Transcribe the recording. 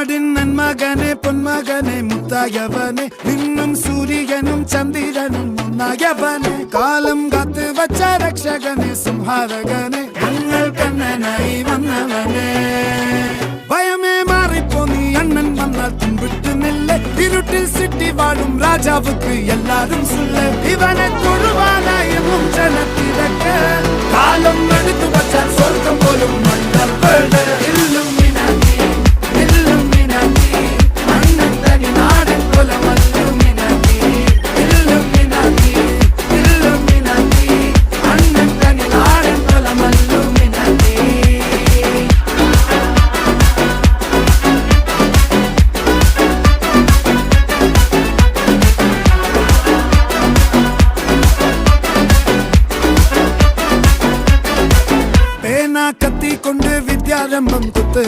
നാടിൻ നന്മകനെ പൊന്മകനെ മുത്തായവനെ നിന്നും സൂര്യനും ചന്ദ്രനും ഒന്നായവനെ കാലം കാത്ത് വച്ച രക്ഷകനെ സംഹാരകനെ ഞങ്ങൾ കണ്ണനായി വന്നവനെ ഭയമേ മാറിപ്പോ നീ അണ്ണൻ വന്നാൽ തുമ്പിട്ട് നില്ല ഇരുട്ടിൽ സിറ്റി വാഴും രാജാവുക്ക് എല്ലാരും സുല്ല ഇവനെ തൊഴുവാനായി ജനത്തിരക്ക് കാലം എടുത്തു വച്ചാൽ സ്വർഗം പോലും കത്തി കൊണ്ട് വിദ്യാരംഭം കുത്ത്